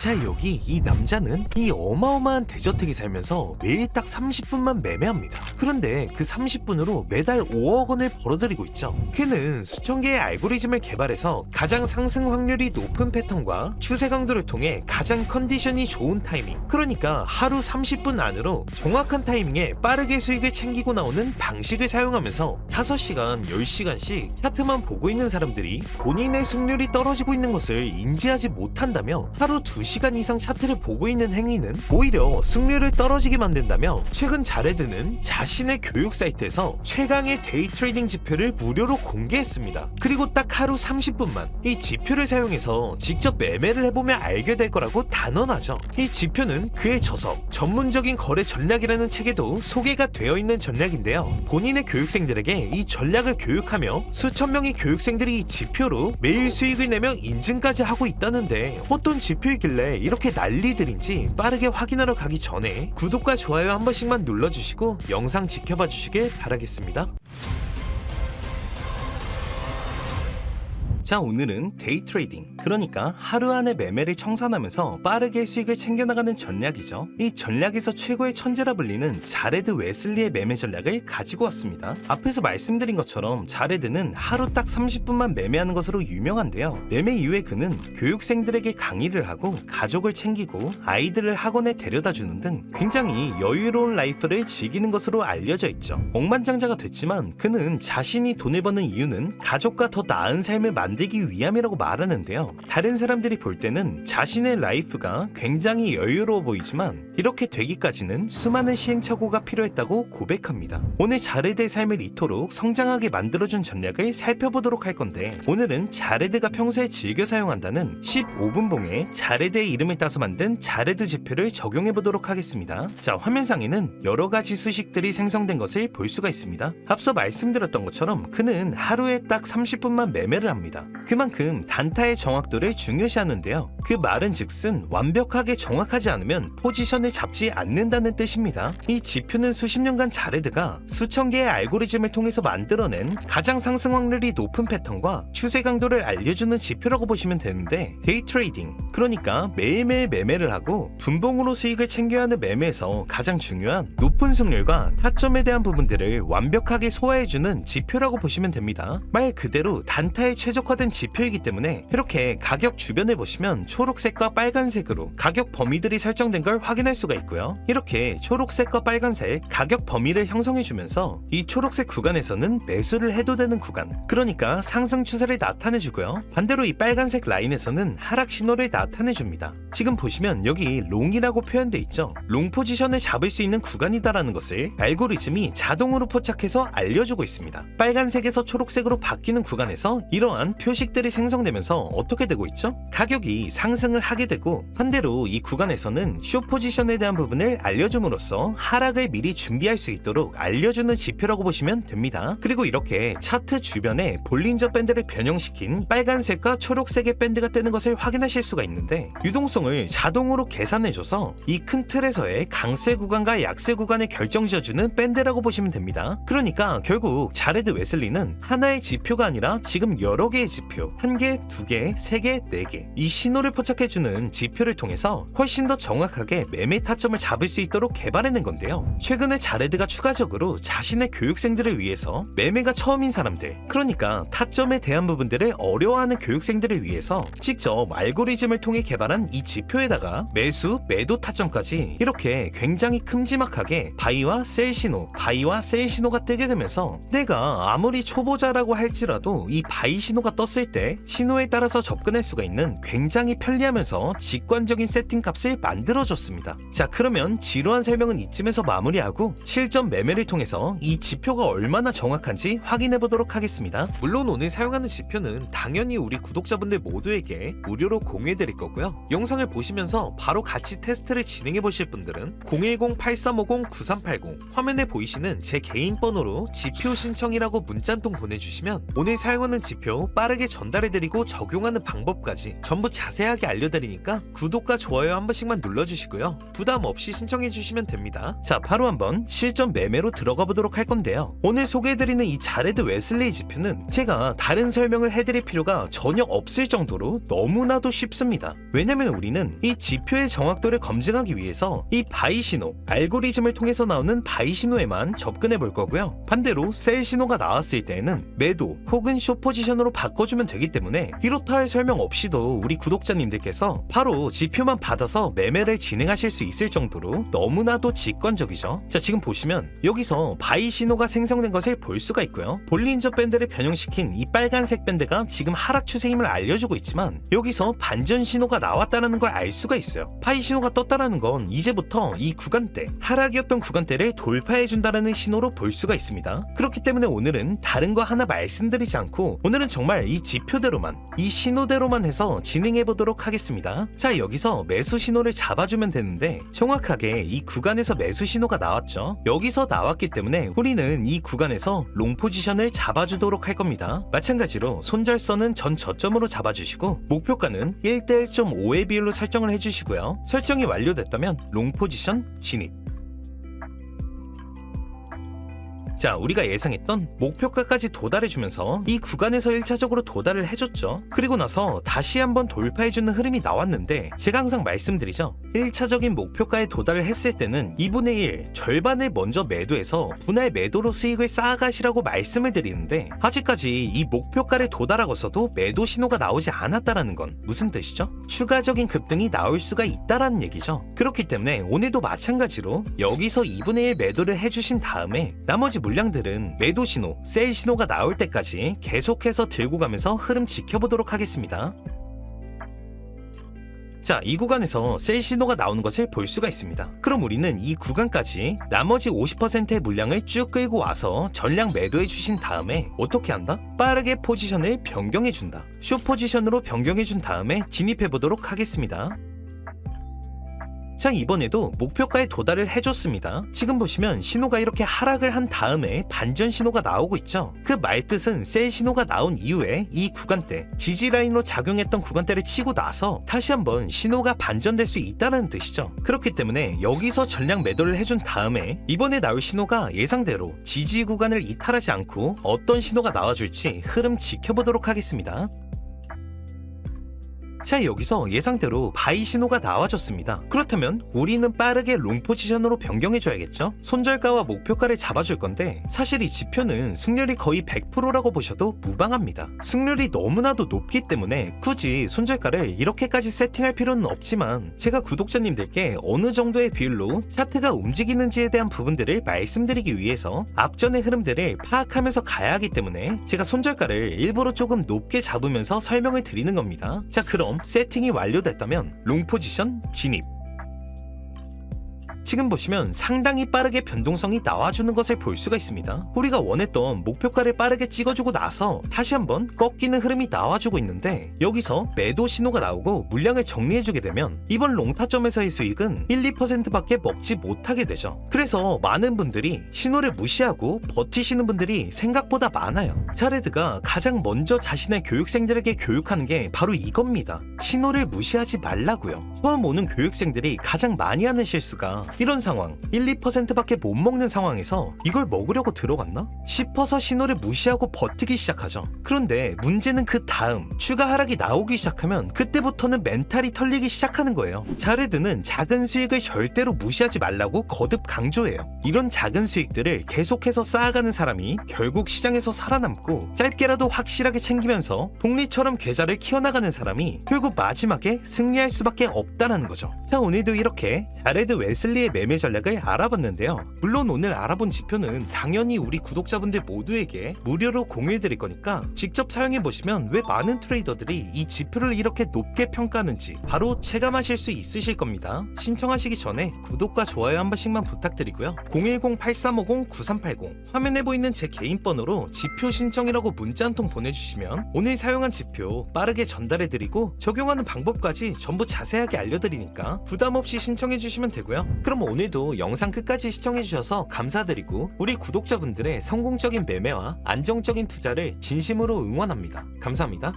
자, 여기 이 남자는 이 어마어마한 대저택에 살면서 매일 딱 30분만 매매합니다. 그런데 그 30분으로 매달 5억 원을 벌어들이고 있죠. 그는 수천 개의 알고리즘을 개발해서 가장 상승 확률이 높은 패턴과 추세 강도를 통해 가장 컨디션이 좋은 타이밍, 그러니까 하루 30분 안으로 정확한 타이밍에 빠르게 수익을 챙기고 나오는 방식을 사용하면서 5시간, 10시간씩 차트만 보고 있는 사람들이 본인의 승률이 떨어지고 있는 것을 인지하지 못한다며 하루 2시간 이상 차트를 보고 있는 행위는 오히려 승률을 떨어지게 만든다며 최근 자레드는 자신의 교육 사이트에서 최강의 데이 트레이딩 지표를 무료로 공개했습니다. 그리고 딱 하루 30분만 이 지표를 사용해서 직접 매매를 해보면 알게 될 거라고 단언하죠. 이 지표는 그의 저서 전문적인 거래 전략이라는 책에도 소개가 되어 있는 전략인데요. 본인의 교육생들에게 이 전략을 교육하며 수천 명의 교육생들이 이 지표로 매일 수익을 내며 인증까지 하고 있다는데 어떤 지표이길래 이렇게 난리들인지 빠르게 확인하러 가기 전에 구독과 좋아요 한 번씩만 눌러주시고 영상 지켜봐 주시길 바라겠습니다. 자, 오늘은 데이 트레이딩, 그러니까 하루 안에 매매를 청산하면서 빠르게 수익을 챙겨나가는 전략이죠. 이 전략에서 최고의 천재라 불리는 자레드 웨슬리의 매매 전략을 가지고 왔습니다. 앞에서 말씀드린 것처럼 자레드는 하루 딱 30분만 매매하는 것으로 유명한데요. 매매 이후에 그는 교육생들에게 강의를 하고 가족을 챙기고 아이들을 학원에 데려다 주는 등 굉장히 여유로운 라이프를 즐기는 것으로 알려져 있죠. 억만장자가 됐지만 그는 자신이 돈을 버는 이유는 가족과 더 나은 삶을 만들기 위함이라고 말하는데요. 다른 사람들이 볼 때는 자신의 라이프가 굉장히 여유로워 보이지만 이렇게 되기까지는 수많은 시행착오가 필요했다고 고백합니다. 오늘 자레드의 삶을 이토록 성장하게 만들어준 전략을 살펴보도록 할 건데, 오늘은 자레드가 평소에 즐겨 사용한다는 15분봉에 자레드의 이름을 따서 만든 자레드 지표를 적용해 보도록 하겠습니다. 자, 화면상에는 여러 가지 수식들이 생성된 것을 볼 수가 있습니다. 앞서 말씀드렸던 것처럼 그는 하루에 딱 30분만 매매를 합니다. 그만큼 단타의 정확도를 중요시하는데요. 그 말은 즉슨 완벽하게 정확하지 않으면 포지션을 잡지 않는다는 뜻입니다. 이 지표는 수십 년간 자레드가 수천 개의 알고리즘을 통해서 만들어낸 가장 상승 확률이 높은 패턴과 추세 강도를 알려주는 지표라고 보시면 되는데, 데이 트레이딩, 그러니까 매일매일 매매를 하고 분봉으로 수익을 챙겨야 하는 매매에서 가장 중요한 높은 승률과 타점에 대한 부분들을 완벽하게 소화해주는 지표라고 보시면 됩니다. 말 그대로 단타에 최적화된 지표이기 때문에 이렇게 가격 주변을 보시면 초록색과 빨간색으로 가격 범위들이 설정된 걸 확인할 수가 있고요. 이렇게 초록색과 빨간색 가격 범위를 형성해주면서 이 초록색 구간에서는 매수를 해도 되는 구간, 그러니까 상승 추세를 나타내주고요. 반대로 이 빨간색 라인에서는 하락 신호를 나타내줍니다. 지금 보시면 여기 롱이라고 표현돼 있죠. 롱 포지션을 잡을 수 있는 구간이다라는 것을 알고리즘이 자동으로 포착해서 알려주고 있습니다. 빨간색에서 초록색으로 바뀌는 구간에서 이러한 표식들이 생성되면서 어떻게 되고 있죠? 가격이 상승을 하게 되고, 반대로 이 구간에서는 숏 포지션에 대한 부분을 알려줌으로써 하락을 미리 준비할 수 있도록 알려주는 지표라고 보시면 됩니다. 그리고 이렇게 차트 주변에 볼린저 밴드를 변형시킨 빨간색과 초록색의 밴드가 뜨는 것을 확인하실 수가 있는데, 유동성을 자동으로 계산해줘서 이 큰 틀에서의 강세 구간과 약세 구간을 결정지어주는 밴드라고 보시면 됩니다. 그러니까 결국 자레드 웨슬리는 하나의 지표가 아니라 지금 여러 개의 지표, 1개, 2개, 3개, 4개, 이 신호를 포착해주는 지표를 통해서 훨씬 더 정확하게 매매 타점을 잡을 수 있도록 개발해낸 건데요. 최근에 자레드가 추가적으로 자신의 교육생들을 위해서 매매가 처음인 사람들, 그러니까 타점에 대한 부분들을 어려워하는 교육생들을 위해서 직접 알고리즘을 통해 개발한 이 지표에다가 매수, 매도 타점까지 이렇게 굉장히 큼지막하게 바이와 셀 신호, 바이와 셀 신호가 뜨게 되면서 내가 아무리 초보자라고 할지라도 이 바이 신호가 떴을 때 신호에 따라서 접근할 수가 있는 굉장히 편리하면서 직관적인 세팅 값을 만들어줬습니다. 자, 그러면 지루한 설명은 이쯤에서 마무리하고 실전 매매를 통해서 이 지표가 얼마나 정확한지 확인해 보도록 하겠습니다. 물론 오늘 사용하는 지표는 당연히 우리 구독자분들 모두에게 무료로 공유해 드릴 거고요. 영상을 보시면서 바로 같이 테스트를 진행해 보실 분들은 010-8350-9380 화면에 보이시는 제 개인 번호로 지표 신청이라고 문자 한 통 보내주시면 오늘 사용하는 지표 빠르게 빠르게 전달해드리고 적용하는 방법까지 전부 자세하게 알려드리니까 구독과 좋아요 한 번씩만 눌러주시고요. 부담 없이 신청해주시면 됩니다. 자, 바로 한번 실전 매매로 들어가 보도록 할 건데요. 오늘 소개해드리는 이 자레드 웨슬리 지표는 제가 다른 설명을 해드릴 필요가 전혀 없을 정도로 너무나도 쉽습니다. 왜냐면 우리는 이 지표의 정확도를 검증하기 위해서 이 바이 신호, 알고리즘을 통해서 나오는 바이 신호에만 접근해 볼 거고요. 반대로 셀 신호가 나왔을 때에는 매도 혹은 숏 포지션으로 바꿔주면 되기 때문에 이렇다 할 설명 없이도 우리 구독자님들께서 바로 지표만 받아서 매매를 진행하실 수 있을 정도로 너무나도 직관적이죠. 자, 지금 보시면 여기서 바이 신호가 생성된 것을 볼 수가 있고요. 볼린저 밴드를 변형시킨 이 빨간색 밴드가 지금 하락 추세임을 알려주고 있지만 여기서 반전 신호가 나왔다는 걸 알 수가 있어요. 바이 신호가 떴다라는 건 이제부터 이 구간대, 하락이었던 구간대를 돌파해준다는 신호로 볼 수가 있습니다. 그렇기 때문에 오늘은 다른 거 하나 말씀드리지 않고 오늘은 정말 이 지표대로만, 이 신호대로만 해서 진행해 보도록 하겠습니다. 자, 여기서 매수 신호를 잡아주면 되는데 정확하게 이 구간에서 매수 신호가 나왔죠. 여기서 나왔기 때문에 우리는 이 구간에서 롱 포지션을 잡아주도록 할 겁니다. 마찬가지로 손절선은 전 저점으로 잡아주시고 목표가는 1대 1.5의 비율로 설정을 해주시고요. 설정이 완료됐다면 롱 포지션 진입. 자, 우리가 예상했던 목표가까지 도달해주면서 이 구간에서 1차적으로 도달을 해줬죠. 그리고 나서 다시 한번 돌파해주는 흐름이 나왔는데 제가 항상 말씀드리죠. 1차적인 목표가에 도달을 했을 때는 2분의 1, 절반을 먼저 매도해서 분할 매도로 수익을 쌓아가시라고 말씀을 드리는데 아직까지 이 목표가를 도달하고서도 매도 신호가 나오지 않았다라는 건 무슨 뜻이죠? 추가적인 급등이 나올 수가 있다라는 얘기죠. 그렇기 때문에 오늘도 마찬가지로 여기서 2분의 1 매도를 해주신 다음에 나머지 물량들은 매도 신호, 셀 신호가 나올 때까지 계속해서 들고 가면서 흐름 지켜보도록 하겠습니다. 자, 이 구간에서 셀 신호가 나오는 것을 볼 수가 있습니다. 그럼 우리는 이 구간까지 나머지 50%의 물량을 쭉 끌고 와서 전량 매도해 주신 다음에 어떻게 한다? 빠르게 포지션을 변경해 준다. 숏 포지션으로 변경해 준 다음에 진입해 보도록 하겠습니다. 자, 이번에도 목표가에 도달을 해줬습니다. 지금 보시면 신호가 이렇게 하락을 한 다음에 반전 신호가 나오고 있죠. 그 말뜻은 셀 신호가 나온 이후에 이 구간대, 지지라인으로 작용했던 구간대를 치고 나서 다시 한번 신호가 반전될 수 있다는 뜻이죠. 그렇기 때문에 여기서 전량 매도를 해준 다음에 이번에 나올 신호가 예상대로 지지 구간을 이탈하지 않고 어떤 신호가 나와줄지 흐름 지켜보도록 하겠습니다. 자, 여기서 예상대로 바이 신호가 나와줬습니다. 그렇다면 우리는 빠르게 롱 포지션으로 변경해줘야겠죠? 손절가와 목표가를 잡아줄 건데 사실 이 지표는 승률이 거의 100%라고 보셔도 무방합니다. 승률이 너무나도 높기 때문에 굳이 손절가를 이렇게까지 세팅할 필요는 없지만 제가 구독자님들께 어느 정도의 비율로 차트가 움직이는지에 대한 부분들을 말씀드리기 위해서 앞전의 흐름들을 파악하면서 가야 하기 때문에 제가 손절가를 일부러 조금 높게 잡으면서 설명을 드리는 겁니다. 자, 그럼 세팅이 완료됐다면 롱 포지션 진입. 지금 보시면 상당히 빠르게 변동성이 나와주는 것을 볼 수가 있습니다. 우리가 원했던 목표가를 빠르게 찍어주고 나서 다시 한번 꺾이는 흐름이 나와주고 있는데 여기서 매도 신호가 나오고 물량을 정리해주게 되면 이번 롱타점에서의 수익은 1, 2%밖에 먹지 못하게 되죠. 그래서 많은 분들이 신호를 무시하고 버티시는 분들이 생각보다 많아요. 자레드가 가장 먼저 자신의 교육생들에게 교육하는 게 바로 이겁니다. 신호를 무시하지 말라고요. 처음 오는 교육생들이 가장 많이 하는 실수가 이런 상황, 1, 2%밖에 못 먹는 상황에서 이걸 먹으려고 들어갔나? 싶어서 신호를 무시하고 버티기 시작하죠. 그런데 문제는 그 다음 추가 하락이 나오기 시작하면 그때부터는 멘탈이 털리기 시작하는 거예요. 자레드는 작은 수익을 절대로 무시하지 말라고 거듭 강조해요. 이런 작은 수익들을 계속해서 쌓아가는 사람이 결국 시장에서 살아남고 짧게라도 확실하게 챙기면서 복리처럼 계좌를 키워나가는 사람이 결국 마지막에 승리할 수밖에 없다는 거죠. 자, 오늘도 이렇게 자레드 웨슬리의 매매 전략을 알아봤는데요. 물론 오늘 알아본 지표는 당연히 우리 구독자분들 모두에게 무료로 공유해드릴 거니까 직접 사용해보시면 왜 많은 트레이더들이 이 지표를 이렇게 높게 평가하는지 바로 체감하실 수 있으실 겁니다. 신청하시기 전에 구독과 좋아요 한 번씩만 부탁드리고요. 010-8350-9380 화면에 보이는 제 개인 번호로 지표 신청이라고 문자 한 통 보내주시면 오늘 사용한 지표 빠르게 전달해드리고 적용하는 방법까지 전부 자세하게 알려드리니까 부담없이 신청해주시면 되고요. 그럼 그럼 오늘도 영상 끝까지 시청해주셔서 감사드리고 우리 구독자분들의 성공적인 매매와 안정적인 투자를 진심으로 응원합니다. 감사합니다.